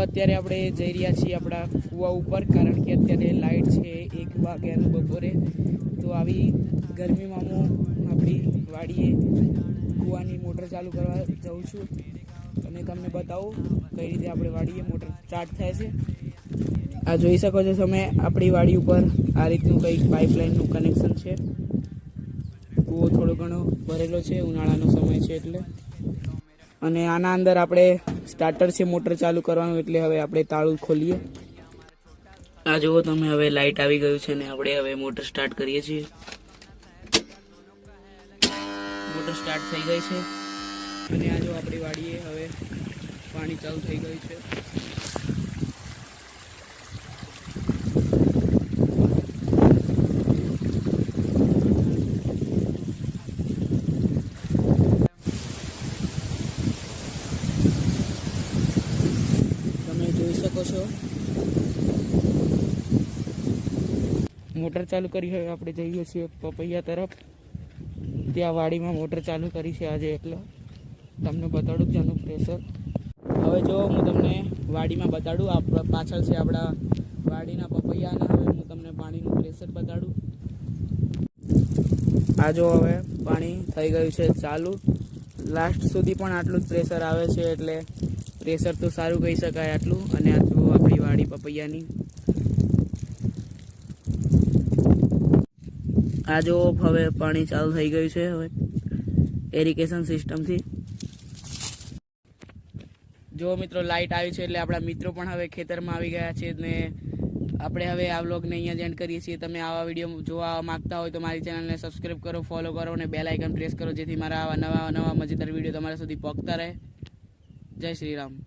અત્યારે આપણે જઈ રહ્યા છીએ આપણા કૂવા ઉપર, કારણ કે અત્યારે લાઇટ છે 1 વાગ્યાનું બપોરે. તો આવી ગરમીમાં હું આપણી વાડીએ કૂવાની મોટર ચાલુ કરવા જાઉં છું અને તમને બતાવું કઈ રીતે આપણે વાડીએ મોટર સ્ટાર્ટ થાય છે. આ જોઈ શકો છો તમે, આપણી વાડી ઉપર આ રીતનું કંઈક પાઇપલાઇનનું કનેક્શન છે. કૂવો થોડો ઘણો ભરેલો છે, ઉનાળાનો સમય છે એટલે. અને આના અંદર આપણે સ્ટાર્ટર છે મોટર ચાલુ કરવાનું, એટલે હવે આપણે તાળું ખોલીએ. આ જુઓ તમે, હવે લાઇટ આવી ગયું છે ને આપણે હવે મોટર સ્ટાર્ટ કરીએ છીએ. મોટર સ્ટાર્ટ થઈ ગઈ છે અને આ જો આપણી વાડીએ હવે પાણી ચાલુ થઈ ગયું છે. તમે જોઈ શકો છો મોટર ચાલુ કરી. હવે આપણે જઈએ છીએ પપૈયા તરફ. ત્યાં વાડીમાં મોટર ચાલુ કરી છે આજે, એટલે તમને બતાડું ત્યાંનું પ્રેશર. હવે જો હું તમને વાડીમાં બતાડું, પાછળ છે આપણા વાડીના પપૈયાના. હવે હું તમને પાણીનું પ્રેશર બતાડું. આ જો હવે પાણી થઈ ગયું છે ચાલુ. લાસ્ટ સુધી પણ આટલું જ પ્રેશર આવે છે, એટલે પ્રેશર તો સારું કહી શકાય આટલું. અને આ જો આપણી વાડી પપૈયાની. આ જો હવે પાણી ચાલુ થઈ ગયું છે હવે એરિગેશન સિસ્ટમથી. જો મિત્રો લાઇટ આવી છે એટલે આપણા મિત્રો પણ હવે ખેતરમાં આવી ગયા છે ને આપણે હવે આ વ્લોગને અહીંયા જ એન્ડ કરીએ છીએ. તમે આવા વિડીયો જોવા માંગતા હોય તો મારી ચેનલને સબસ્ક્રાઈબ કરો, ફોલો કરો અને બેલ આઇકન પ્રેસ કરો, જેથી મારા આવા નવા મજેદાર વિડીયો તમારા સુધી પહોંચતા રહે. જય શ્રી રામ.